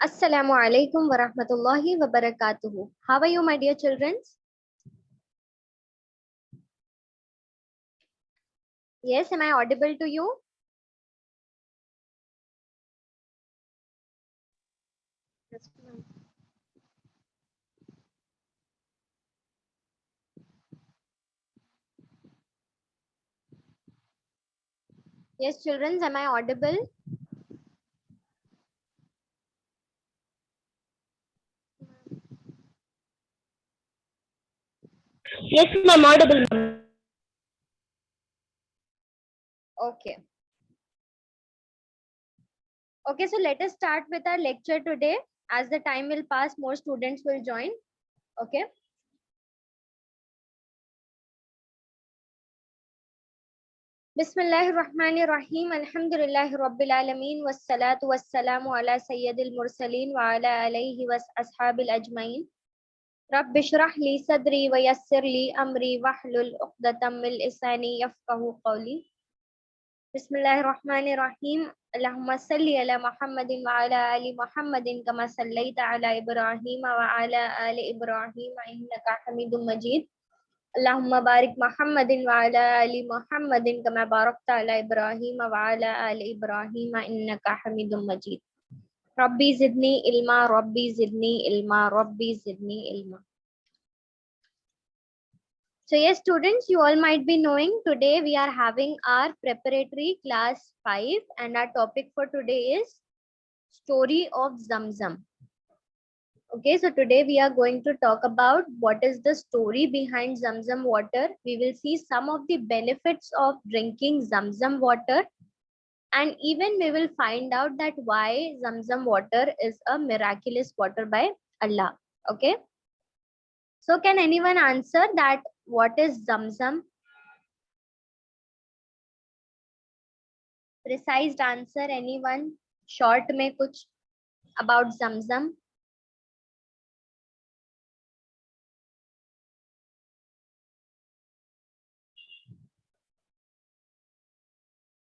Assalamu alaikum wa rahmatullahi wa barakatuhu. How are you, my dear children? Yes, am I audible to you? Yes, children, am I audible? Yes, ma'am, audible, ma'am. Okay. Okay, so let us start with our lecture today. As the time will pass, more students will join. Okay. Bismillahirrahmanirrahim. Alhamdulillahi Rabbil Alameen. Wassalatu wassalamu ala Sayyidil Mursaleen wa ala alayhi was ashabil ajmain. Rabbi shrah li sadri wa yassir li amri wahlul uqdatam min lisani yafqahu qawli. Bismillahirrahmanirrahim. Allahumma salli ala Muhammadin wa ala ali Muhammadin kama sallaita ala Ibrahim wa ala ali Ibrahim innaka Hamidum Majid. Allahumma barik Muhammadin wa ala ali Muhammadin kama barakta ala Ibrahim wa ala ali Ibrahim innaka Hamidum Majid. Rabbi zidni ilma, Rabbi zidni ilma, Rabbi zidni ilma. So yes, students, you all might be knowing today we are having our preparatory class 5 and our topic for today is story of Zamzam. Okay, so today we are going to talk about what is the story behind Zamzam water. We will see some of the benefits of drinking Zamzam water, and even we will find out that why Zamzam water is a miraculous water by Allah. Okay, so can anyone answer that what is Zamzam? Precise answer, anyone? Short में कुछ about Zamzam?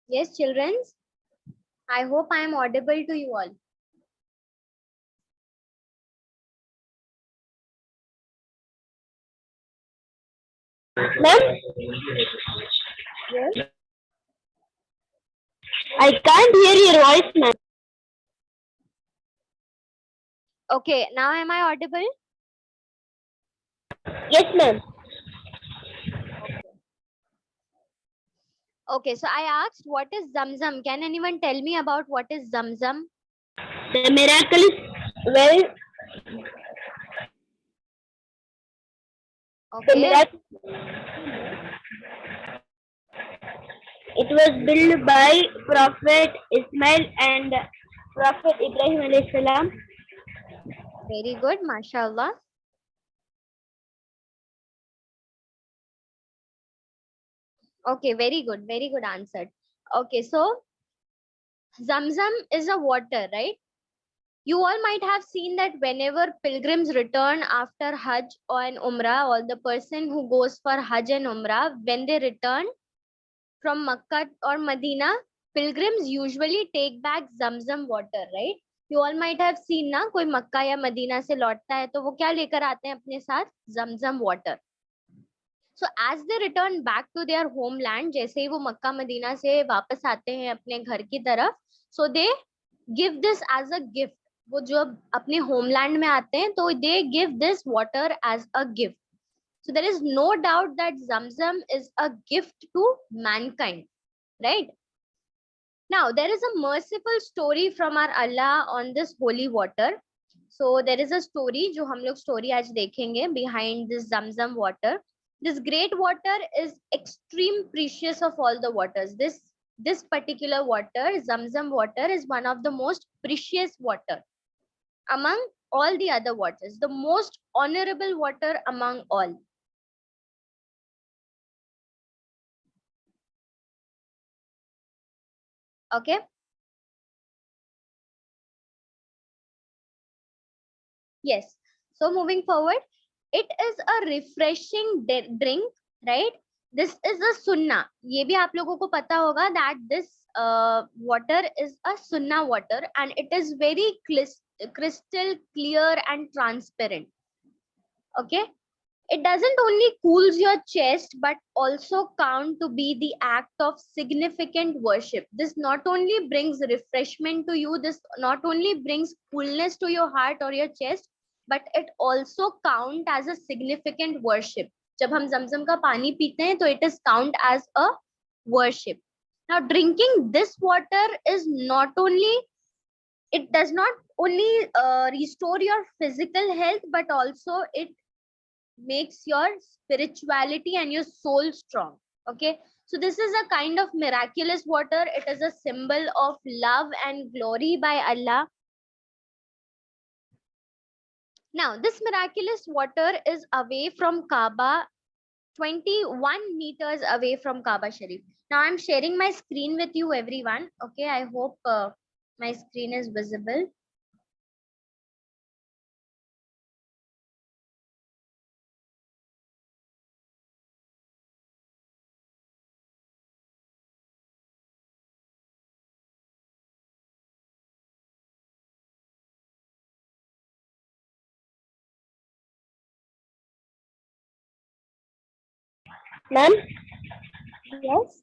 Yes, children. I hope I am audible to you all. Ma'am, Yes. I can't hear your voice, ma'am. Okay, now am I audible? Yes, ma'am. Okay, so I asked what is Zamzam? Can anyone tell me about what is Zamzam? The miraculous well, the Okay, miracle. It was built by Prophet Ismail and Prophet Ibrahim alayhi salam. very good, mashallah. Okay, very good answered. Okay, so Zamzam is a water, right? You all might have seen that whenever pilgrims return after Hajj or an Umrah, or the person who goes for Hajj and Umrah, when they return from Makkah or Medina, pilgrims usually take back Zamzam water, right? You all might have seen ना कोई मक्का या Medina से लौटता है तो वो क्या लेकर आते हैं अपने साथ Zamzam water. So as they return back to their homeland, जैसे ही वो मक्का मदीना से वापस आते हैं अपने घर की तरफ, so they give this as a gift. वो जब अपने होमलैंड में आते हैं तो they give this water as a gift. So there is no doubt that Zamzam is a gift to mankind, right? Now there is a merciful story from our Allah on this holy water. So there is a story जो हम लोग story आज देखेंगे behind this Zamzam water. This great water is extreme precious of all the waters. This particular water, Zamzam water, is one of the most precious water among all the other waters, the most honorable water among all. Okay. Yes. So moving forward, it is a refreshing drink, right? This is a sunnah. ये भी आप लोगों को पता होगा that this water is a sunnah water and it is very crystal clear and transparent. Okay, it doesn't only cools your chest but also count to be the act of significant worship. This not only brings refreshment to you, this not only brings coolness to your heart or your chest, but it also count as a significant worship. जब हम जमजम का पानी पीते हैं तो it is count as a worship. Now drinking this water is not only, it does not only restore your physical health, but also it makes your spirituality and your soul strong. Okay, so this is a kind of miraculous water. It is a symbol of love and glory by Allah. Now this miraculous water is away from Kaaba, 21 meters away from Kaaba Sharif. Now I'm sharing my screen with you, everyone. Okay, I hope my screen is visible. Ma'am, Yes.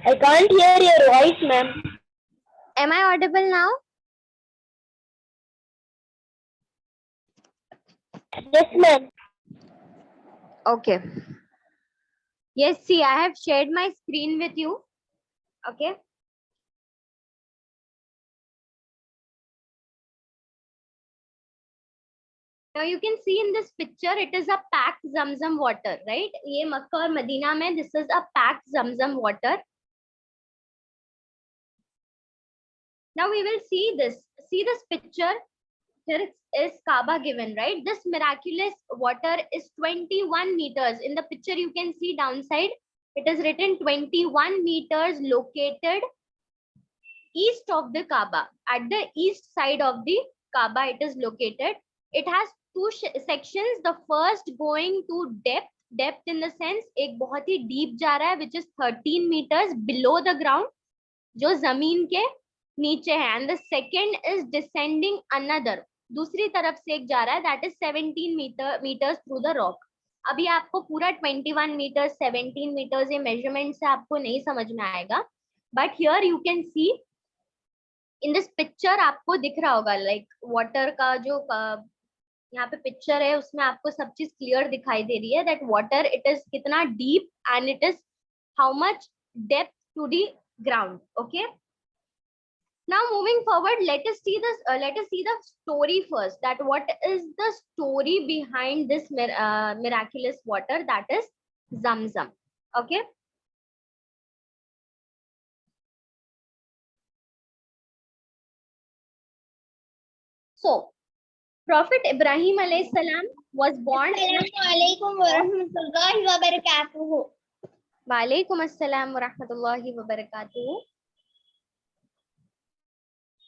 I can't hear your voice, ma'am. Am I audible now? Yes, ma'am. Okay. Yes, see, I have shared my screen with you. Okay. Now you can see in this picture, it is a packed Zamzam water, right? ये मक्का और Medina में, this is a packed Zamzam water. Now we will see this. See this picture. Here is Kaaba given, right? This miraculous water is 21 meters. In the picture, you can see downside. It is written 21 meters located east of the Kaaba. At the east side of the Kaaba, it is located. It has two sections. The first going to depth. Depth in the sense, एक बहुत ही deep जा रहा है, which is 13 meters below the ground, जो जमीन के नीचे है. And the second is descending another. दूसरी तरफ से एक जा रहा है, that is 17 meters through the rock. अभी आपको पूरा 21 meters, 17 meters ये measurement से आपको नहीं समझ में आएगा. But here you can see in this picture आपको दिख रहा होगा, like water का जो यहाँ पे पिक्चर है उसमें आपको सब चीज क्लियर दिखाई दे रही है, that water it is कितना deep and it is how much depth to the ground. Okay, now moving forward, let us see the story first, that what is the story behind this miraculous water, that is Zamzam. Okay, so Prophet Ibrahim alayhi salam was born. Assalamualaikum warahmatullahi wabarakatuh. Walaikum assalam warahmatullahi wabarakatuh.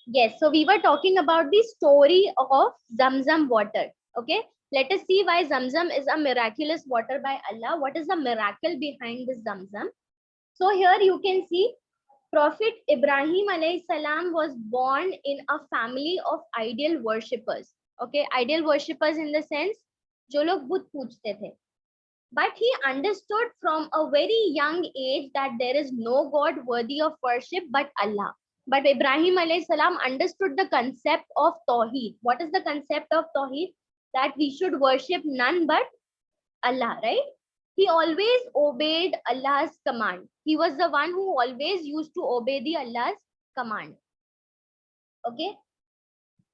Yes, so we were talking about the story of Zamzam water. Okay, let us see why Zamzam is a miraculous water by Allah. What is the miracle behind this Zamzam? So here you can see Prophet Ibrahim alayhi salam was born in a family of ideal worshippers. Okay, ideal worshippers in the sense जो लोग बुत पूजते थे. But he understood from a very young age that there is no God worthy of worship but Allah. But Ibrahim alayhi salam understood the concept of Tawheed. What is the concept of Tawheed? That we should worship none but Allah, right? He always obeyed Allah's command. He was the one who always used to obey the Allah's command. Okay?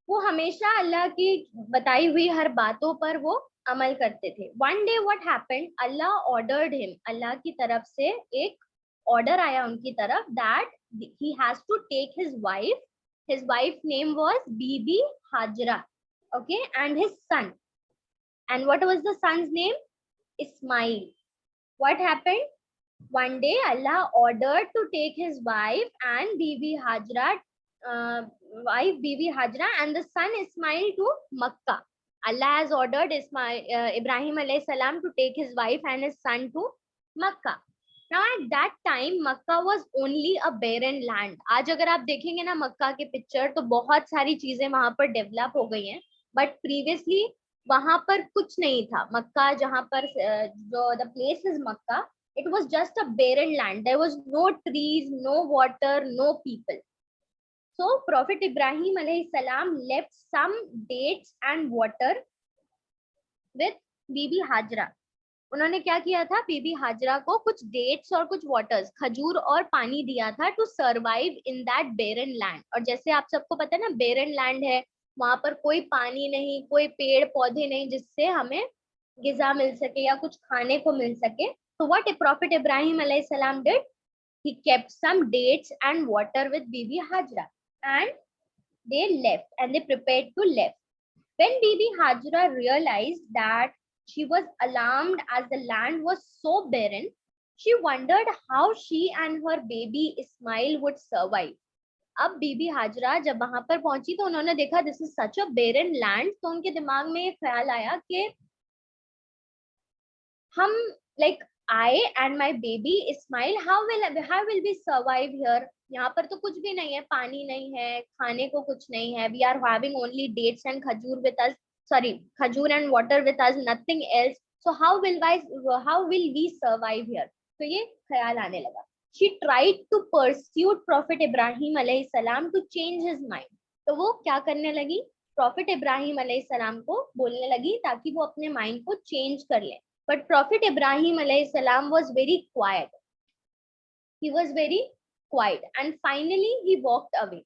वो हमेशा अल्लाह की बताई हुई हर बातों पर वो अमल करते थे. One day what happened? Allah ordered him. अल्लाह की तरफ से एक order आया उनकी तरफ that he has to take his wife. His wife's name was Bibi Hajra. Okay, and his son. And what was the son's name? Ismail. What happened? One day Allah ordered to take his wife and Bibi Hajra, and the son Ismail to Makkah. Allah has ordered Ibrahim alayhi salam to take his wife and his son to Makkah. Now at that time Makkah was only a barren land. आज अगर आप देखेंगे ना मक्का के picture तो बहुत सारी चीजें वहां पर डेवलप हो गई हैं, बट प्रीवियसली वहां पर कुछ नहीं था. मक्का जहां पर जो the place is Mecca, it was just a barren land. There was no trees, no water, no people. So Prophet Ibrahim alayhi salam left some dates and water with बीबी हाजरा. उन्होंने क्या किया था, बीबी हाजरा को कुछ डेट्स और कुछ वाटर्स, खजूर और पानी दिया था to survive in that barren land. और जैसे आप सबको पता है ना, बेरन लैंड है, वहां पर कोई पानी नहीं, कोई पेड़ पौधे नहीं जिससे हमें गिजा मिल सके या कुछ खाने को मिल सके. तो व्हाट प्रॉफिट इब्राहिम अलैहिस्सलाम did, he kept some dates and water with Bibi Hajra and they left and they prepared to leave. When Bibi Hajra realized that she was alarmed as the land was so barren, she wondered how she and her baby Ismail would survive. अब बीबी हाजरा जब वहां पर पहुंची तो उन्होंने देखा this is such a barren land, तो उनके दिमाग में ये ख्याल आया कि हम like I and my baby Ismail, how will we survive here? यहाँ पर तो कुछ भी नहीं है, पानी नहीं है, खाने को कुछ नहीं है. We are having only dates and khajur with us. Sorry, khajur and water with us, nothing else. So how will we survive here? तो ये ख्याल आने लगा. She tried to pursue Prophet Ibrahim alayhi salam to change his mind. तो वो क्या करने लगी, Prophet Ibrahim alayhi salam को बोलने लगी ताकि वो अपने माइंड को चेंज कर ले. But Prophet Ibrahim alayhi salam was very quiet. He was very quiet and finally he walked away.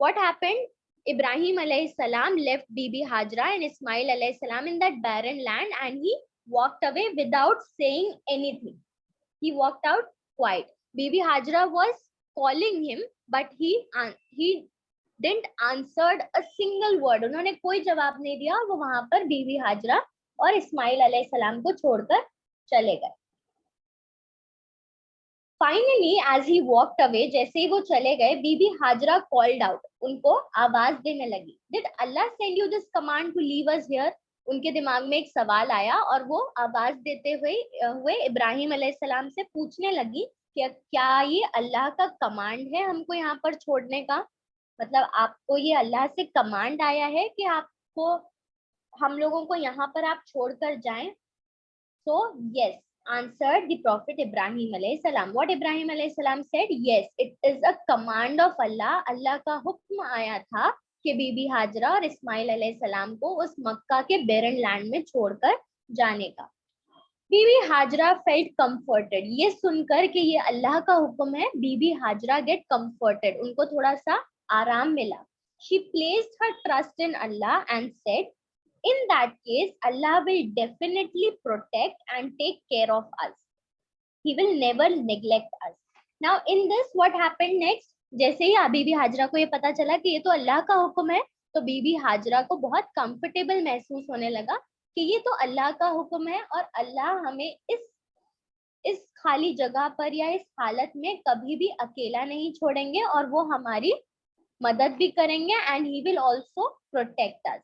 What happened? Ibrahim alayhi salam left Bibi Hajra and Ismail alayhi salam in that barren land and he walked away without saying anything. He walked out quiet. Bibi Hajra was calling him but he didn't answered a single word. उन्होंने कोई जवाब नहीं दिया. वो वहां पर बीबी हाजरा और इस्माइल अलैहिस्सलाम को छोड़कर चले गए. Finally as he walked away, जैसे ही वो चले गए, बीबी हाजरा कॉल्ड आउट, उनको आवाज देने लगी. Did Allah send you this command to leave us here? उनके दिमाग में एक सवाल आया और वो आवाज देते हुए इब्राहिम अलैहिस्सलाम से पूछने लगी कि क्या ये अल्लाह का कमांड है हमको यहाँ पर छोड़ने का? मतलब आपको ये अल्लाह से कमांड आया है कि आपको हम लोगों को यहाँ पर आप छोड़कर जाएं? So yes, answered the Prophet Ibrahim alayhi salam. What Ibrahim alayhi salam said? Yes, it is a command of Allah. अल्लाह का हुक्म आया था कि बीबी हाजरा और इस्माइल अलैहि सलाम को उस मक्का के बेरन लैंड में छोड़कर जाने का. बीबी हाजरा फेल्ट कंफर्टेड. ये सुनकर कि ये अल्लाह का हुक्म है, बीबी हाजरा गेट कंफर्टेड, उनको थोड़ा सा आराम मिला. She placed her trust in Allah and said, in that case, Allah will definitely protect and take care of us. He will never neglect us. Now, in this, what happened next? जैसे ही बीबी हाजरा को ये पता चला कि ये तो अल्लाह का हुक्म है, तो बीबी हाजरा को बहुत कंफर्टेबल महसूस होने लगा कि ये तो अल्लाह का हुक्म है और अल्लाह हमें इस खाली जगह पर या इस हालत में कभी भी अकेला नहीं छोड़ेंगे और वो हमारी मदद भी करेंगे and he will also protect us.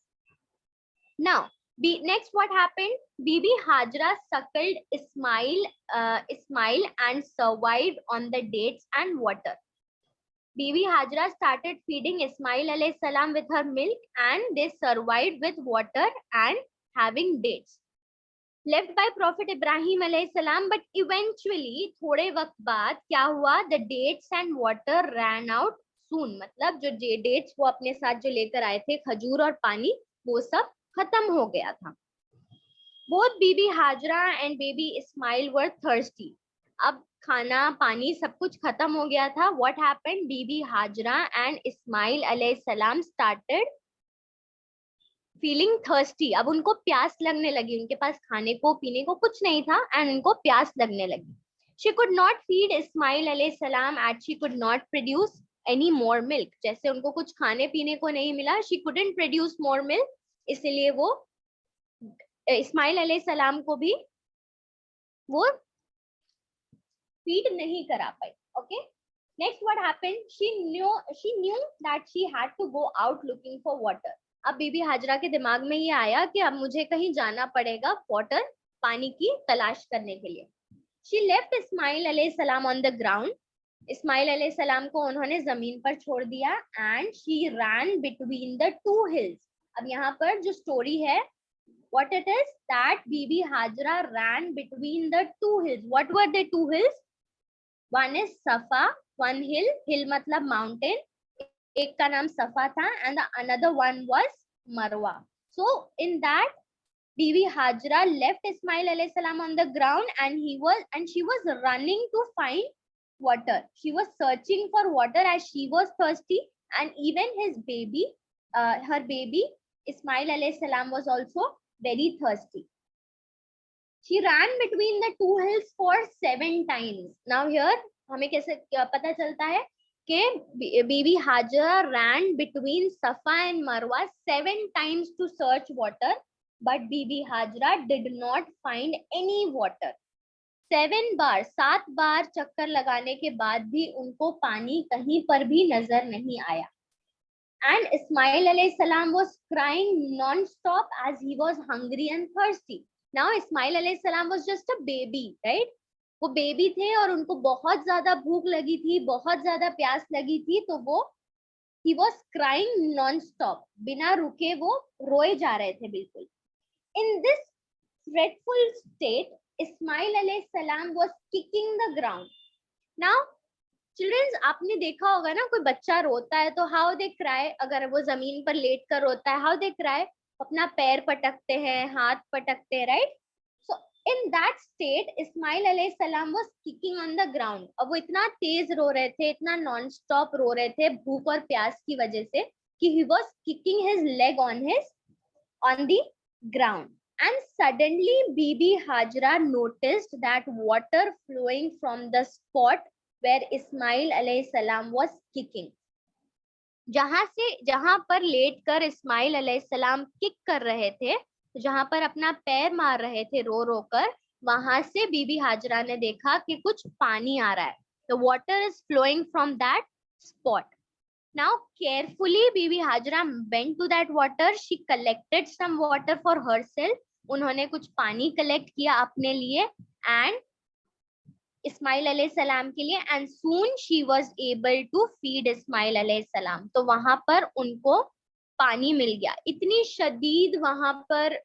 Now, next what happened? Bibi Hajra suckled Ismail and survived on the dates and water. Bibi Hajra started feeding Ismail alayhi salam with her milk and they survived with water and having dates. Left by Prophet Ibrahim alayhi salam, but eventually थोड़े वक्त बाद क्या हुआ? The dates and water ran out soon. मतलब जो dates वो अपने साथ जो लेकर आए थे, खजूर और पानी, वो सब खत्म हो गया था. Both Bibi Hazra and baby Ismail were thirsty. अब खाना पानी सब कुछ खत्म हो गया था. What happened? Bibi Hazra and Ismail alayhi salam started feeling thirsty. अब उनको प्यास लगने लगी. उनके पास खाने को पीने को कुछ नहीं था and उनको प्यास लगने लगी. She could not feed Ismail alayhi salam as she could not produce any more milk. जैसे उनको कुछ खाने पीने को नहीं मिला, she couldn't produce more milk. इसलिए वो इस्माइल अलैहि सलाम को भी वो फीड नहीं करा पाई. Okay, next what happened? She knew that she had to go out looking for water. अब बीबी हाजरा के दिमाग में ये आया कि अब मुझे कहीं जाना पड़ेगा वाटर, पानी की तलाश करने के लिए. She left Ismail alayhi salam on the ground. Ismail अलैहि सलाम को उन्होंने जमीन पर छोड़ दिया and she ran between the two hills. अब यहाँ पर जो स्टोरी है, what it is that Bibi Hazra ran between the two hills. What were the two hills? One is Safa, one hill, hill मतलब mountain. एक का नाम सफा था and the another one was Marwa. So in that, Bibi Hajra left Ismail alayhi salam on the ground and she was running to find water. She was searching for water as she was thirsty, and even his baby, her baby Ismail alayhi salam was also very thirsty. She ran between the two hills for 7 times. Now here हमें कैसे पता चलता है कि Bibi Hajra ran between Safa and Marwa 7 times to search water, but Bibi Hajra did not find any water. 7 बार 7 बार चक्कर लगाने के बाद भी उनको पानी कहीं पर भी नजर नहीं आया. And Ismail alayhi salam was crying non-stop as he was hungry and thirsty. Now Ismail alayhi salam was just a baby, right? वो बेबी थे और उनको बहुत ज्यादा भूख लगी थी, बहुत ज्यादा प्यास लगी थी, तो वो he was crying non-stop. बिना रुके वो रोए जा रहे थे बिल्कुल. In this dreadful state, Ismail alayhi salam was kicking the ground. Now, children, आपने देखा होगा ना, कोई बच्चा रोता है तो how they cry. अगर वो जमीन पर लेट कर रोता है, how they cry, अपना पैर पटकते हैं, हाथ पटकते हैं, right? So in that state, Ismail alayhi salam was kicking on the ground. अब वो इतना तेज रो रहे थे, इतना non-stop रो रहे थे भूख और प्यास की वजह से कि he was kicking his leg on the ground. And suddenly Bibi Hajra noticed that water flowing from the spot where Ismail alayhi salam was kicking. जहां पर लेटकर इस्माइल अलैहि सलाम किक कर रहे थे, जहां पर अपना पैर मार रहे थे रो रो कर, वहां से बीबी हाजरा ने देखा कि कुछ पानी आ रहा है. The water is flowing from that spot. Now carefully Bibi Hajra went to that water. She collected some water for herself. उन्होंने कुछ पानी कलेक्ट किया अपने लिए एंड इस्माइल अलैहि सलाम के लिए, and soon she was able to feed Ismail अलैहि सलाम. तो वहां पर उनको पानी मिल गया. इतनी शदीद वहां पर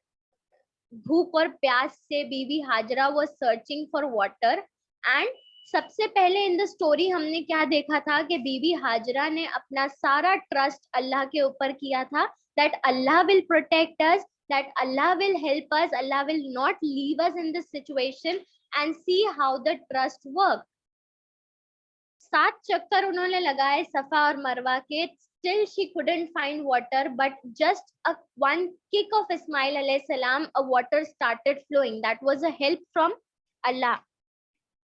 भूख और प्यास से Bibi Hajra was searching for water. And सबसे पहले इन द स्टोरी हमने क्या देखा था कि बीबी हाजरा ने अपना सारा ट्रस्ट अल्लाह के ऊपर किया था, that Allah will protect us, that Allah will help us, Allah will not leave us in this situation, and see how the trust works. 7 चक्कर उन्होंने लगाए सफा और मरवा के, still she couldn't find water, but just one kick of Ismail alayhi salam, a water started flowing. That was a help from Allah.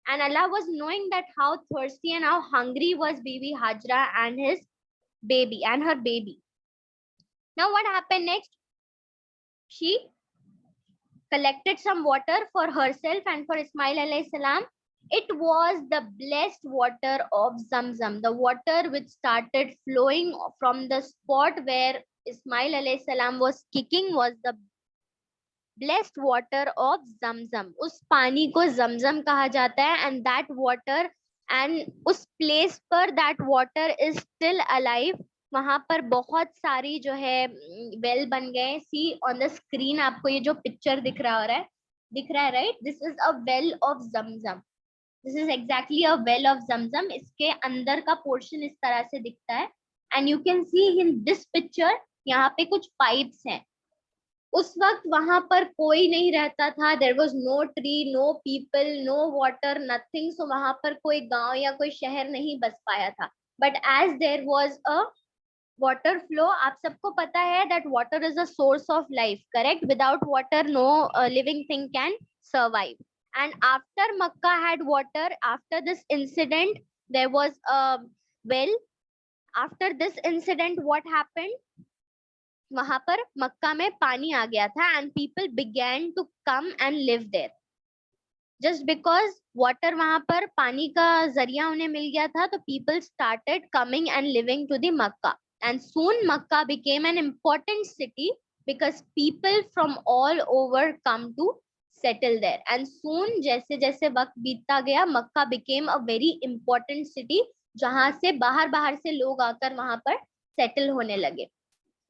And Allah was knowing that how thirsty and how hungry was Bibi Hajra and his baby and her baby. Now what happened next? She collected some water for herself and for Ismail alayhi salam. It was the blessed water of Zamzam, the water which started flowing from the spot where Ismail alayhi salam was kicking, was the blessed water of Zamzam. उस पानी को Zamzam कहा जाता है, and that water, and उस place पर that water is still alive. वहां पर बहुत सारी जो है वेल बन गए. सी ऑन द स्क्रीन आपको ये जो पिक्चर दिख रहा है, right? This is a well of Zamzam. This is exactly a well of Zamzam. इसके अंदर का पोर्शन इस तरह से दिखता है, and you can see in this picture यहाँ पे कुछ पाइप्स हैं. उस वक्त वहां पर कोई नहीं रहता था. There was no tree, no people, no water, nothing. So वहां पर कोई गांव या कोई शहर नहीं बस पाया था. But as there was a water flow, आप सबको पता है that water is a source of life, correct? Without water no living thing can survive. And after Makkah had water, after this incident there was a well. After this incident what happened? वहां पर मक्का में पानी आ गया था, and people began to come and live there. Just because water वहां पर पानी का जरिया उन्हें मिल गया था, तो people started coming and living to the Makkah. And soon Makkah became an important city because people from all over come to settle there. And soon जैसे जैसे वक्त बीतता गया, मक्का became a very important city, जहां से बाहर से लोग आकर वहां पर settle होने लगे.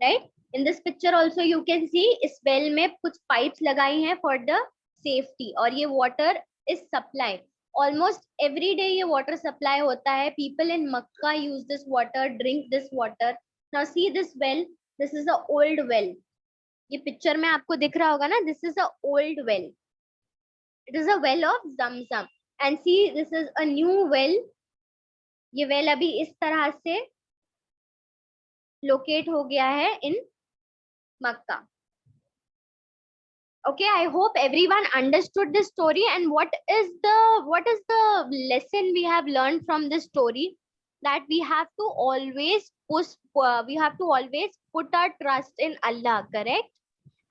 Right? In this picture also you can see इस well में कुछ pipes लगाई हैं for the safety, और ये water is supplied. Almost every day ये water supply होता है. People in Makkah use this water, drink this water. Now see this well. This is the old well. ये picture में आपको दिख रहा होगा ना. This is the old well. It is a well of Zamzam. And see, this is a new well. ये well अभी इस तरह से locate हो गया है in Makkah. Okay, I hope everyone understood this story. And what is the lesson we have learned from this story? That we have to always put our trust in Allah, correct?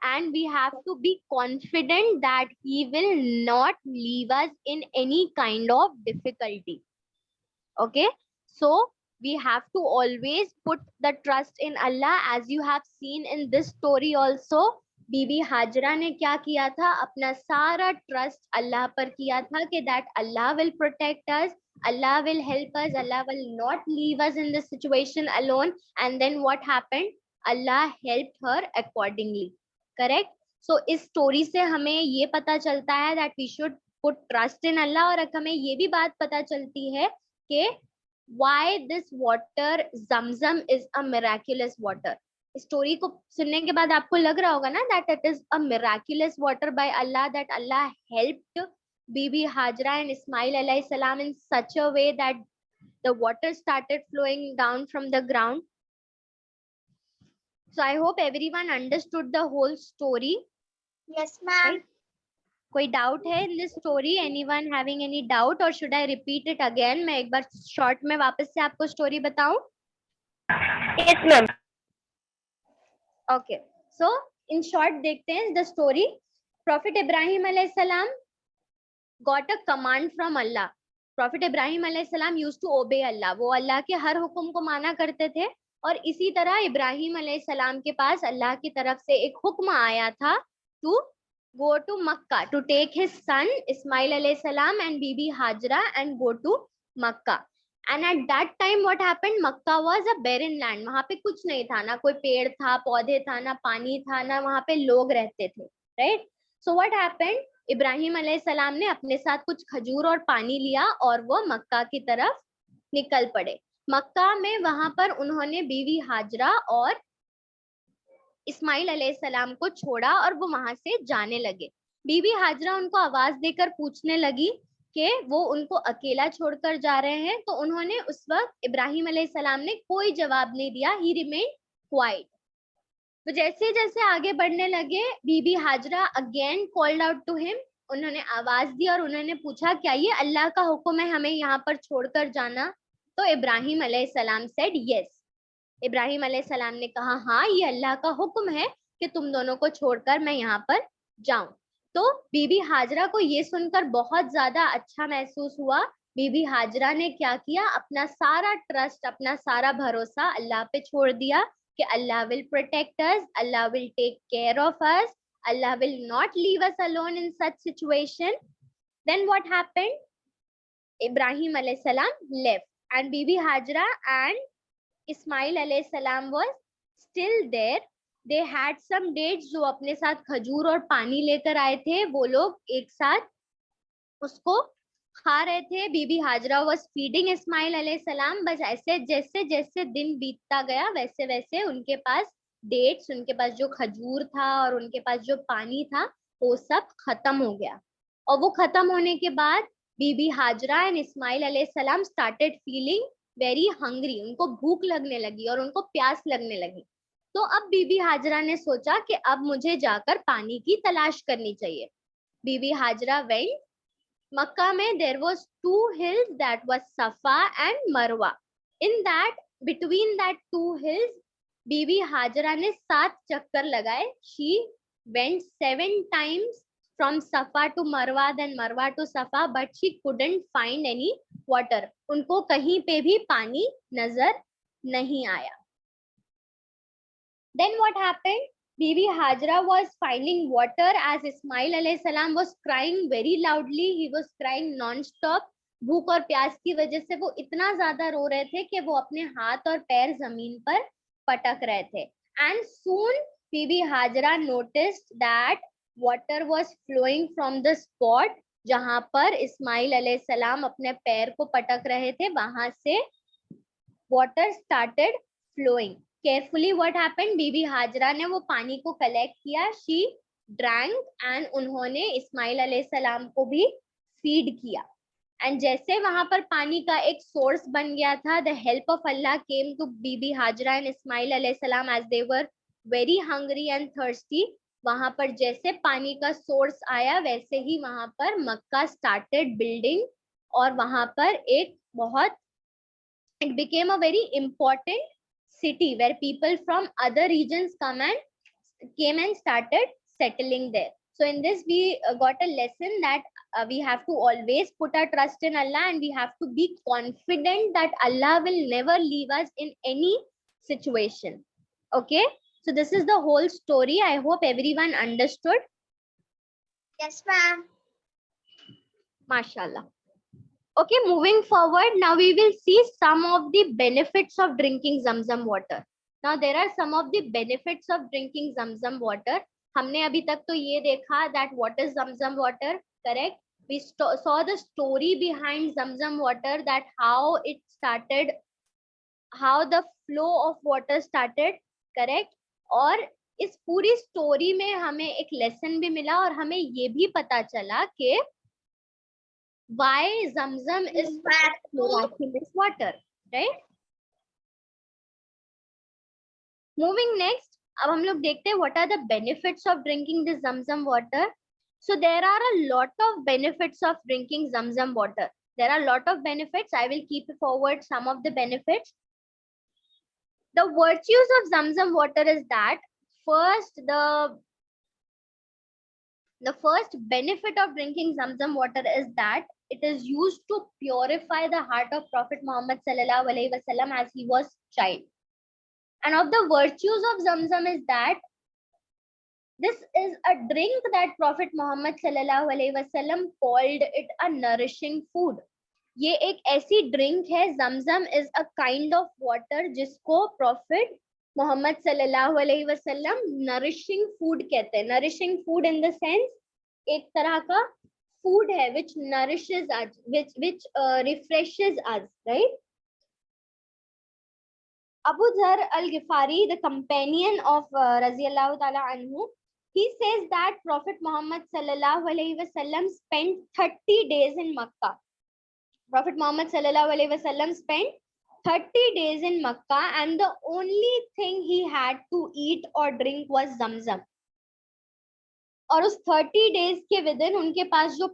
And we have to be confident that He will not leave us in any kind of difficulty. Okay, so we have to always put the trust in Allah. As you have seen in this story also, Bibi Hajra ने क्या किया था? अपना सारा trust Allah पर किया था कि that Allah will protect us, Allah will help us, Allah will not leave us in this situation alone. And then what happened? Allah helped her accordingly. Correct? So इस story से हमें ये पता चलता है that we should put trust in Allah, और हमें ये भी बात पता चलती है कि why this water Zamzam is a miraculous water. Story को सुनने के बाद आपको लग रहा होगा ना that it is a miraculous water by Allah, that Allah helped Bibi Hajra and Ismail alayhi salam in such a way that the water started flowing down from the ground. So I hope everyone understood the whole story. Yes, ma'am. कोई doubt है in this story? Anyone having any doubt, or should I repeat it again? मैं एक बार short में वापस से आपको story बताऊं? Yes, ma'am. Okay, so in short देखते हैं the story. Prophet Ibrahim alayhi salam got a command from Allah. Prophet Ibrahim alayhi salam used to obey Allah. वो अल्लाह के हर हुक्म को माना करते थे, और इसी तरह इब्राहिम alayhi salam के पास अल्लाह की तरफ से एक हुक्म आया था to go to Makkah, to take his son Ismail alayhi salam and Bibi Hajra and go to Makkah. And at that time what happened? Makkah was a barren land. वहां पे कुछ नहीं था, ना कोई पेड़ था, पौधे था, ना पानी था, ना वहां पे लोग रहते थे. Right? So what happened? Ibrahim अलैहि सलाम ने अपने साथ कुछ खजूर और पानी लिया और वो मक्का की तरफ निकल पड़े. मक्का में वहां पर उन्होंने बीवी हाजरा और इस्माइल अलैहि सलाम को छोड़ा और वो वहां से जाने लगे. बीवी हाजरा उनको आवाज देकर पूछने लगी कि वो उनको अकेला छोड़कर जा रहे हैं, तो उन्होंने उस वक्त इब्राहिम अलैहिस्सलाम ने कोई जवाब नहीं दिया. He remain quiet. तो जैसे जैसे आगे बढ़ने लगे, Bibi Hajra again called out to him. उन्होंने आवाज दी और उन्होंने पूछा क्या ये अल्लाह का हुक्म है हमें यहाँ पर छोड़कर जाना? तो इब्राहिम अलैहिस्सलाम सेड यस. इब्राहिम अलैहिस्सलाम ने कहा हाँ, ये अल्लाह का हुक्म है कि तुम दोनों को छोड़कर मैं यहाँ पर जाऊं. तो बीबी हाजरा को ये सुनकर बहुत ज्यादा अच्छा महसूस हुआ. बीबी हाजरा ने क्या किया? अपना सारा ट्रस्ट, अपना सारा भरोसा अल्लाह पे छोड़ दिया कि Allah will protect us, Allah will take care of us, Allah will not leave us alone in such situation. Then what happened? Ibrahim अलैहिस्सलाम left and Bibi Hajra and Ismail अलैहिस्सलाम was still there. They had some dates, जो अपने साथ खजूर और पानी लेकर आए थे, वो लोग एक साथ उसको खा रहे थे. बीबी हाजरा was feeding इस्माइल अलैहिस्सलाम. बस ऐसे जैसे जैसे दिन बीतता गया वैसे वैसे उनके पास डेट्स, उनके पास जो खजूर था और उनके पास जो पानी था वो सब खत्म हो गया. और वो खत्म होने के बाद बीबी हाजरा एंड इस्माइल अलैहिस्सलाम started feeling very hungry. उनको भूख लगने लगी और उनको प्यास लगने लगी. तो अब बीबी हाजरा ने सोचा कि अब मुझे जाकर पानी की तलाश करनी चाहिए. बीबी हाजरा वेंट. मक्का में there was 2 hills, that was Safa and Marwa. In that, between that 2 hills, Bibi Hajra ने 7 चक्कर लगाए. She went 7 times from Safa to Marwa, then Marwa to Safa, but she couldn't find any water. उनको कहीं पे भी पानी नजर नहीं आया. Then what happened? Bibi Hajra was finding water as Ismail alayhi salam was crying very loudly. He was crying non-stop. भूख और प्यास की वजह से वो इतना ज्यादा रो रहे थे कि वो अपने हाथ और पैर जमीन पर पटक रहे थे. And soon Bibi Hajra noticed that water was flowing from the spot जहां पर इस्माइल अलैहि सलाम अपने पैर को पटक रहे थे. वहां से water started flowing. Carefully what happened, Bibi Hajra ने वो पानी को कलेक्ट किया. She drank and उन्होंने इस्माइल अलैहिस्सलाम को भी फीड किया. एंड जैसे वहां पर पानी का एक सोर्स बन गया था, the help of Allah came to Bibi Hajra and Ismail अलैहिस्सलाम as they were very hungry and thirsty. वहां पर जैसे पानी का सोर्स आया वैसे ही वहां पर मक्का स्टार्टेड बिल्डिंग. और वहां पर एक बहुत it became a very important city where people from other regions came and started settling there. So in this we got a lesson that we have to always put our trust in Allah, and we have to be confident that Allah will never leave us in any situation. Okay, so this is the whole story. I hope everyone understood. Yes, ma'am. Mashallah. Okay, moving forward, now we will see some of the benefits of drinking Zamzam water. Now there are some of the benefits of drinking Zamzam water. हमने अभी तक तो ये देखा that what is Zamzam water, correct? We saw the story behind Zamzam water, that how it started, how the flow of water started, correct? और इस पूरी story में हमें एक लेसन भी मिला और हमें ये भी पता चला कि why Zamzam is miraculous water, right? Moving next, अब हम लोग देखते हैं what are the benefits of drinking this Zamzam water. So there are a lot of benefits of drinking Zamzam water. There are a lot of benefits. I will keep forward some of the benefits. The virtues of Zamzam water is that first, the first benefit of drinking Zamzam water is that it is used to purify the heart of Prophet Muhammad sallallahu alaihi wasallam as he was child. And of the virtues of Zamzam is that this is a drink that Prophet Muhammad sallallahu alaihi wasallam called it a nourishing food. ये एक ऐसी drink है, Zamzam is a kind of water जिसको Prophet Muhammad sallallahu alaihi wasallam nourishing food कहते हैं. Nourishing food in the sense एक तरह का food है which nourishes us, which refreshes us, right? Abu Dhar al-Ghifari, the companion of Raziyallahu ta'ala anhu, he says that Prophet Muhammad sallallahu alaihi wasallam spent 30 days in Makkah. Prophet Muhammad sallallahu alaihi wasallam spent 30 days in Makkah, and the only thing he had to eat or drink was Zamzam. और उस 30 days के within उनके पास जो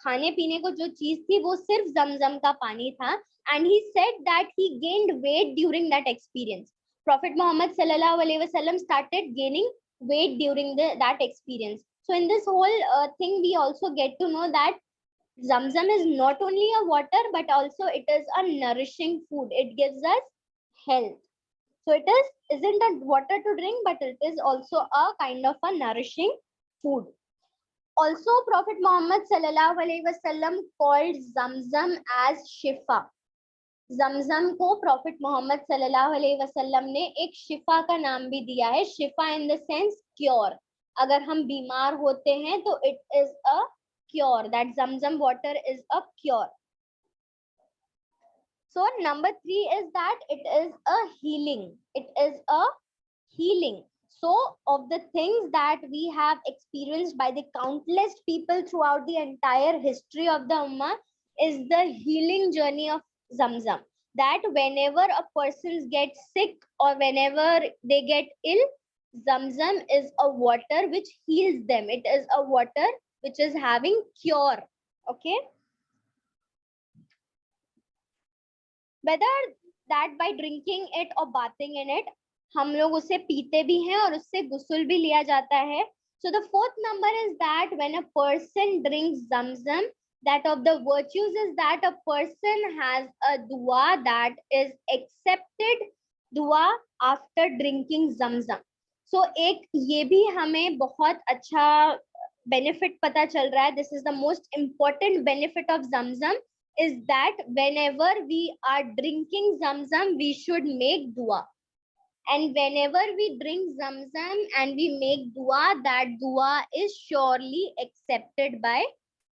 खाने पीने को जो चीज थी वो सिर्फ जमजम का पानी था. And he said that he gained weight during that experience. Prophet Mohammed सल्लल्लाहु अलैहि वसल्लम started gaining weight during that experience. So in this whole thing we also get to know that Zamzam is not only a water but also it is a nourishing food. It gives us health. So it isn't a water to drink, but it is also a kind of a nourishing food. Also, Prophet Muhammad sallallahu alaihi wasallam called Zamzam as Shifa. Zamzam को Prophet Muhammad sallallahu alaihi wasallam ने एक शिफा का नाम भी दिया है. शिफा in the sense cure. अगर हम बीमार होते हैं तो it is a cure. That Zamzam water is a cure. So number 3 is that it is a healing. It is a healing. So of the things that we have experienced by the countless people throughout the entire history of the Ummah is the healing journey of Zamzam. That whenever a person gets sick or whenever they get ill, Zamzam is a water which heals them. It is a water which is having cure. Okay. Whether that by drinking it or bathing in it, हम लोग उसे पीते भी हैं और उससे गुस्ल भी लिया जाता है. So the fourth number is that when a person drinks Zamzam, that of the virtues is that a person has a dua that is accepted dua after drinking Zamzam. So एक ये भी हमें बहुत अच्छा benefit पता चल रहा है. This is the most important benefit of Zamzam is that whenever we are drinking Zamzam, we should make dua. And whenever we drink Zamzam and we make dua, that dua is surely accepted by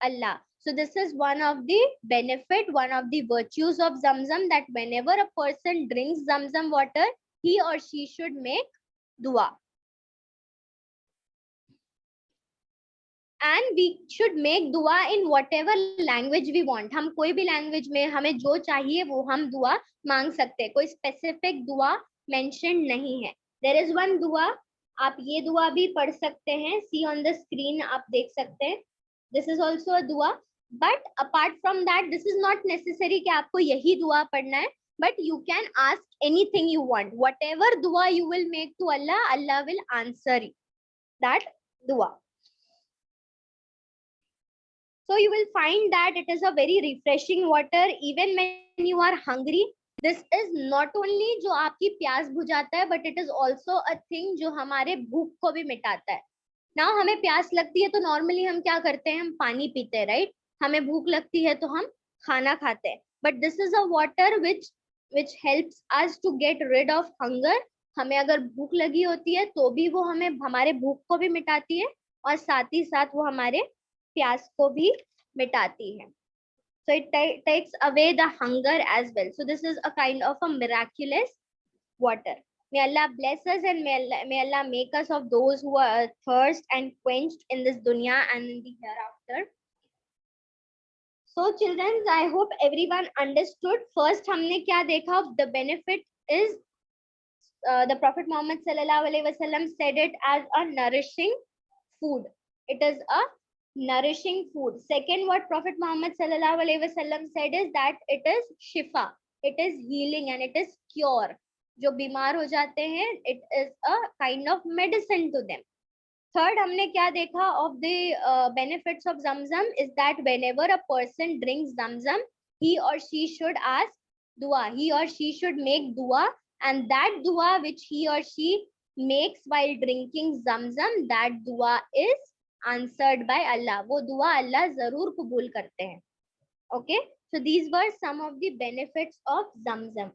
Allah. So this is one of the benefit, one of the virtues of Zamzam, that whenever a person drinks Zamzam water, he or she should make dua. And we should make dua in whatever language we want. हम कोई भी language में हमें जो चाहिए वो हम दुआ मांग सकते हैं. कोई specific दुआ mentioned नहीं है. There is one दुआ, आप ये दुआ भी पढ़ सकते हैं. See on the screen आप देख सकते हैं. This is also a दुआ. But apart from that, this is not necessary कि आपको यही दुआ पढ़ना है. But you can ask anything you want. Whatever dua you will make to Allah, Allah will answer that dua. So you will find that it is a very refreshing water even when you are hungry. This is not only जो आपकी प्यास बुझाता है, but it is also a thing जो हमारे भूख को भी मिटाता है. Now हमें प्यास लगती है तो normally हम क्या करते हैं, हम पानी पीते हैं, right? हमें भूख लगती है तो हम खाना खाते हैं. But this is a water which helps us to get rid of hunger. हमें अगर भूख लगी होती है तो भी वो हमें हमारे भूख को भी मिटाती है और साथ ही साथ वो हमारे प्यास को भी मिटाती है. So it takes away the hunger as well. So this is a kind of a miraculous water. May Allah bless us and may Allah make us of those who are thirst and quenched in this dunya and in the hereafter. So children, I hope everyone understood. First हमने क्या देखा? The benefit is the Prophet Muhammad sallallahu alaihi wasallam said it as a nourishing food. It is a nourishing food. Second, what Prophet Muhammad sallallahu alaihi wasallam said is that it is shifa. It is healing and it is cure. जो बीमार हो जाते हैं, it is a kind of medicine to them. Third, हमने क्या देखा of the benefits of Zamzam is that whenever a person drinks Zamzam, he or she should ask dua. He or she should make dua, and that dua which he or she makes while drinking Zamzam, that dua is answered by Allah. वो दुआ अल्लाह जरूर कबूल करते हैं. Okay, so these were some of the benefits of Zamzam.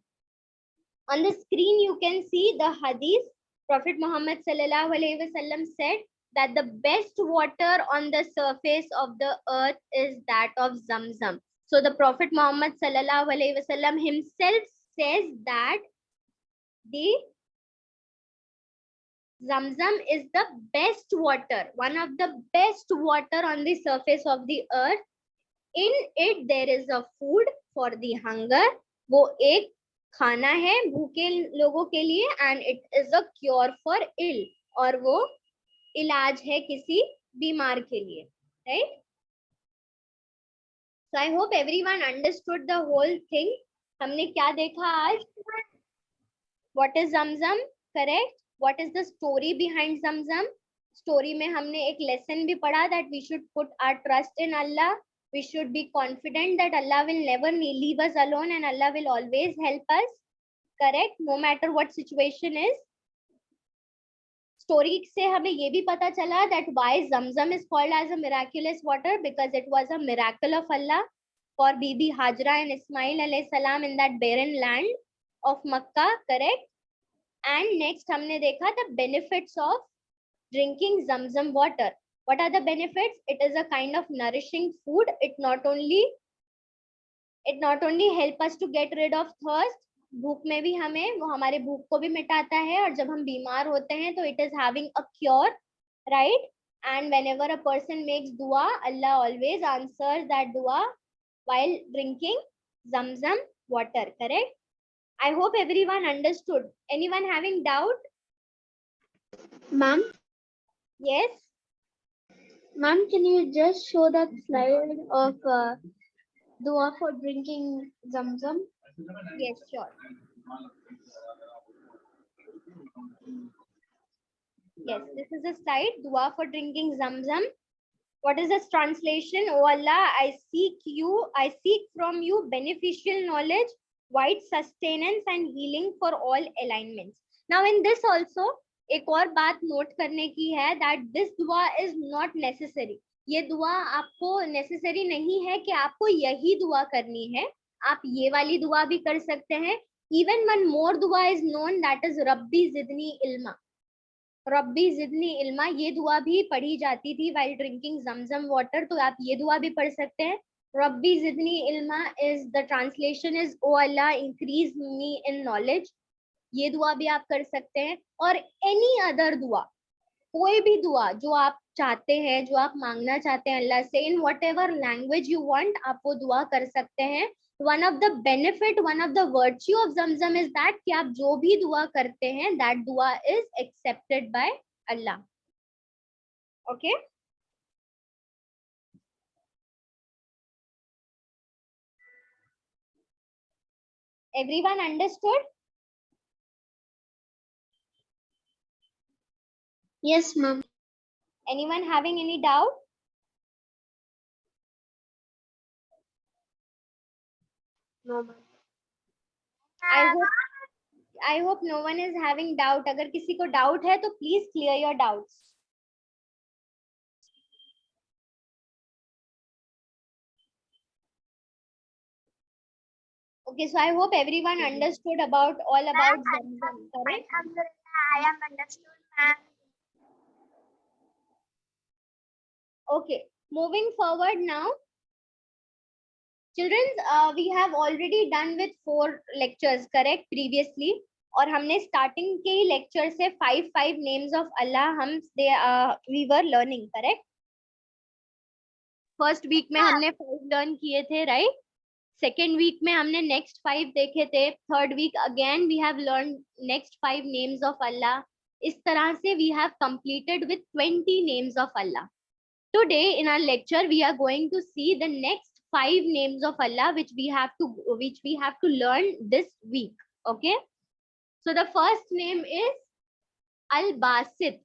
On the screen you can see the hadith. Prophet Muhammad sallallahu alaihi wasallam said that the best water on the surface of the earth is that of Zamzam. So the Prophet Muhammad sallallahu alaihi wasallam himself says that the Zamzam is the best water, one of the best water on the surface of the earth. In it there is a food for the hunger. वो एक खाना है भूखे लोगों के लिए, and it is a cure for ill. और वो इलाज है किसी बीमार के लिए, right? So I hope everyone understood the whole thing. हमने क्या देखा आज? What is Zamzam? Correct? What is the story behind Zamzam? Story में हमने एक lesson भी पढ़ा that we should put our trust in Allah. We should be confident that Allah will never leave us alone and Allah will always help us. Correct? No matter what situation is. Story से हमें ये भी पता चला that why Zamzam is called as a miraculous water, because it was a miracle of Allah for Bibi Hajra and Ismail alayhi salam in that barren land of Makkah. Correct? And next हमने देखा the benefits of drinking Zamzam water. What are the benefits? It is a kind of nourishing food. It not only help us to get rid of thirst. भूख में भी हमें वो हमारे भूख को भी मिटाता है, और जब हम बीमार होते हैं तो it is having a cure, right? And whenever a person makes dua, Allah always answers that dua while drinking Zamzam water. Correct? I hope everyone understood. Anyone having doubt? Ma'am, Yes. ma'am, can you just show that slide of dua for drinking Zamzam? Yes, sure. Yes, this is a slide. Dua for drinking Zamzam. What is this translation? Oh Allah, I seek from you beneficial knowledge, wide sustenance and healing for all alignments. Now in this also, एक और बात note करने की है that this दुआ is not necessary. ये दुआ आपको नेसेसरी नहीं है कि आपको यही दुआ करनी है. आप ये वाली दुआ भी कर सकते हैं. इवन वन मोर दुआ इज नोन दैट इज रब्बी जिदनी इल्मा. रब्बी जिदनी इल्मा ये दुआ भी पढ़ी जाती थी वाइल ड्रिंकिंग जमजम वाटर. तो आप ये दुआ भी पढ़ सकते हैं. रब्बी जिदनी इल्मा is the translation is O Allah increase me in knowledge. ये दुआ भी आप कर सकते हैं. और एनी अदर दुआ, कोई भी दुआ जो आप चाहते हैं, जो आप मांगना चाहते हैं अल्लाह से, in what ever language you want, आप वो दुआ कर सकते हैं. One of the benefit, one of the virtue of Zamzam is that कि आप जो भी दुआ करते हैं दैट दुआ is accepted by Allah. Okay, everyone understood? Yes, ma'am. Anyone having any doubt? No, ma'am. I hope no one is having doubt. अगर किसी को डाउट है तो please clear your doubts. Okay, so I hope everyone understood about all about Zamzam, correct? I am understood, ma'am. Okay, moving forward now. Children, we have already done with 4 lectures, correct, previously. और हमने starting के ही lecture से 5 names of Allah हम we were learning, correct. First week में हमने 5 learn किए थे, right. Second week में हमने नेक्स्ट 5 देखे थे. Third week again we have learn next 5 names of Allah. इस तरह से we have completed with 20 names of Allah. Today in our lecture we are going to see the next 5 names of Allah which we have to learn this week. Okay, so the first name is Al-Basit.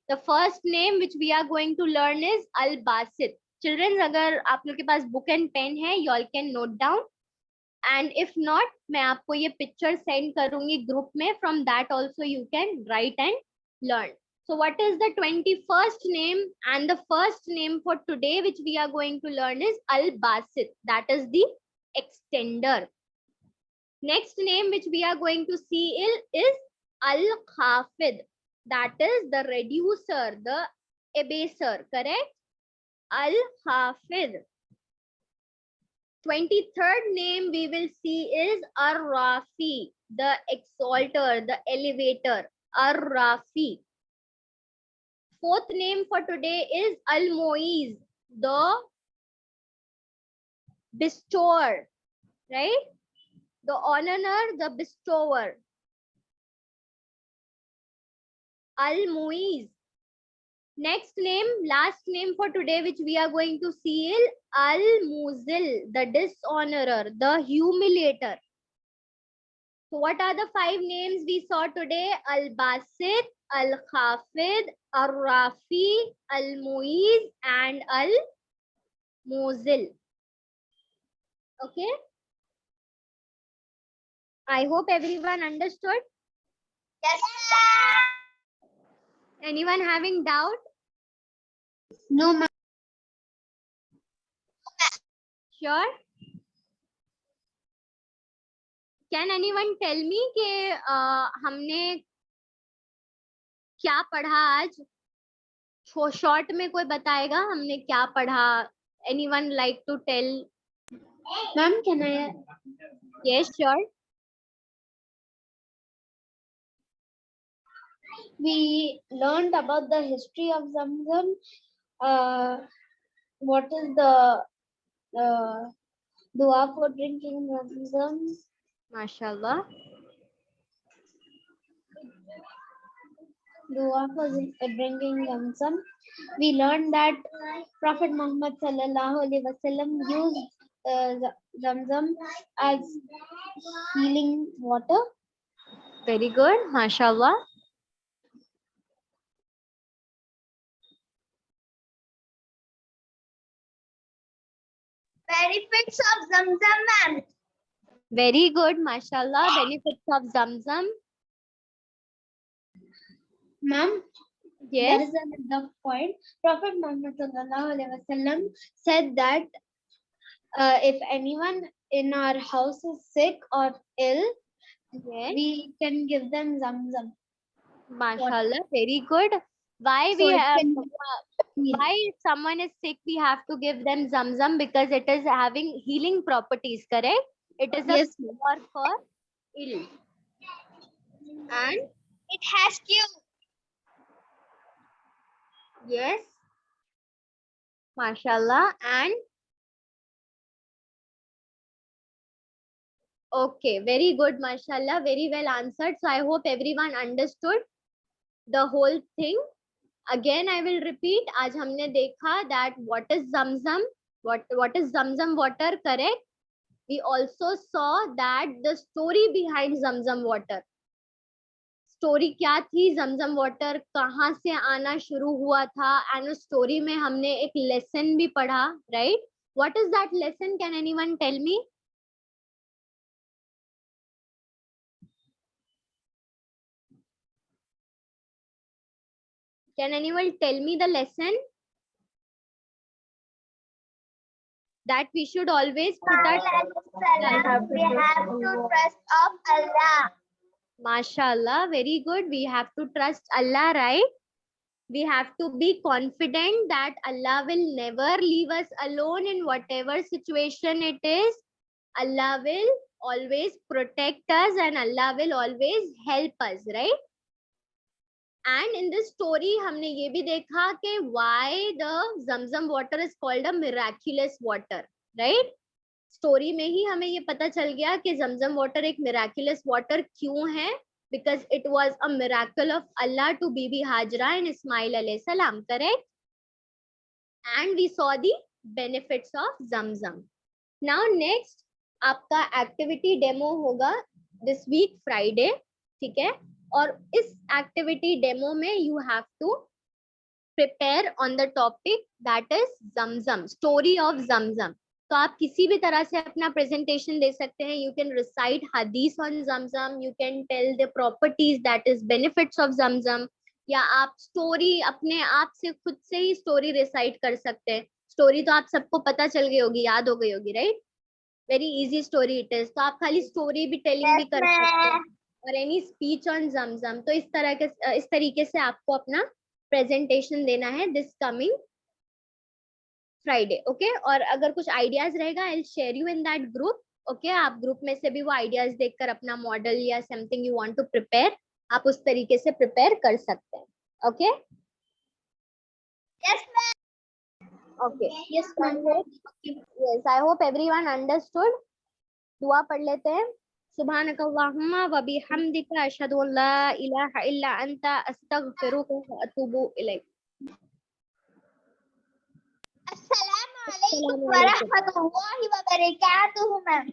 The first name which we are going to learn is Al-Basit. Children, अगर आप लोग के पास book and pen है, you all can note down, and if not, मैं आपको ये picture send करूंगी group में. From that also you can write and learn. So what is the 21st name? And the first name for today which we are going to learn is Al-Basit. That is the extender. Next name which we are going to see is Al-Khafid. That is the reducer, the abaser, correct? Al-Khafid. 23rd name we will see is Ar-Rafi, the exalter, the elevator, Ar-Rafi. Fourth name for today is Al-Muiz, the bestower, right? The honorer, the bestower. Al-Muiz. Next name, last name for today which we are going to see is Al-Muzil, the dishonorer, the humiliator. So what are the 5 names we saw today? Al-Basit, Al-Khafid, Al-Rafi, Al-Muiz, and Al-Muzil. Okay. I hope everyone understood. Yes, Anyone having doubt? no, ma'am. Sure. Can anyone tell me कि हमने क्या पढ़ा आज? Short में कोई बताएगा हमने क्या पढ़ा? Anyone like to tell? Ma'am, can I? Yes, sure. We learned about the history of Zamzam. What is the dua for drinking Zamzam? MashaAllah. Dua for drinking Zamzam. We learned that Prophet Muhammad sallallahu alaihi wasallam used Zamzam as healing water. Very good. MashaAllah. Benefits of Zamzam, ma'am. Very good. MashaAllah. Benefits of Zamzam. Ma'am, Yes. there is another point. Prophet Muhammad sallallahu alaihi wasallam said that if anyone in our house is sick or ill, Yes. we can give them Zamzam. Mashallah, very good. Why So we it have, can heal. why if someone is sick, we have to give them Zamzam because it is having healing properties, correct? It is a Yes, cure for ill. And it has cure. yes, mashallah. And okay, very good, mashallah. Very well answered. So I hope everyone understood the whole thing. Again, I will repeat. आज हमने देखा that what is Zamzam, what is Zamzam water, correct? We also saw that the story behind Zamzam water. Story क्या थी जमजम water कहाँ से आना शुरू हुआ था एंड उस स्टोरी में हमने एक लेसन भी पढ़ा right what is that lesson can anyone tell me can anyone tell me the lesson that we should always put our We have to trust of Allah. mashallah very good we have to trust Allah right we have to be confident that Allah will never leave us alone in whatever situation it is Allah will always protect us and Allah will always help us right and in this story हमने ये भी देखा कि why the Zamzam water is called a miraculous water right story में ही हमें ये पता चल गया कि जमजम वाटर एक मिराकुलस वाटर क्यों है because it was a miracle of Allah to Bibi Hajra and Ismail alayhi salam correct and we saw the benefits of Zamzam now next आपका एक्टिविटी डेमो होगा दिस वीक फ्राइडे ठीक है और इस activity demo में you have to prepare on the topic that is Zamzam story of Zamzam तो आप किसी भी तरह से अपना प्रेजेंटेशन दे सकते हैं यू कैन रिसाइट हदीस on Zamzam you can tell the properties that is benefits of Zamzam या आप स्टोरी अपने आप से खुद से ही स्टोरी रिसाइट कर सकते हैं स्टोरी तो आप सबको पता चल गई होगी याद हो गई होगी right very easy story it is तो आप खाली स्टोरी भी टेलिंग भी कर सकते हैं और एनी स्पीच ऑन जमजम तो इस तरीके से आपको अपना प्रेजेंटेशन देना है दिस कमिंग फ्राइडे ओके और अगर कुछ आइडियाज रहेगा I will share you in that group okay आप ग्रुप में से भी वो आइडियाज देखकर अपना मॉडल या something you want to prepare आप उस तरीके से प्रिपेयर कर सकते हैं okay Yes, ma'am. Okay Yes, ma'am. yes I hope everyone understood दुआ पढ़ लेते हैं सुभानक अल्लाहुम्मा व बिहम्दिका अशहदु अन ला इलाहा इल्ला अंता अस्तगफिरुका व अतूबु इलैक Assalamu alaikum wa rahmatullahi wa barakatuh, ma'am.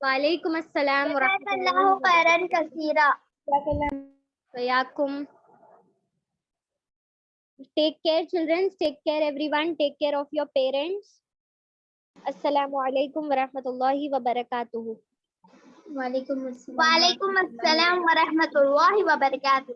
वालेकुम अस्सलाम व Jazakallahu khairan kaseera. रहमतुल्लाहि take care children take care everyone take care of your parents अस्सलामु अलैकुम व रहमतुल्लाहि व बरकातुहू Walaikum assalam wa rahmatullahi wa barakatuh.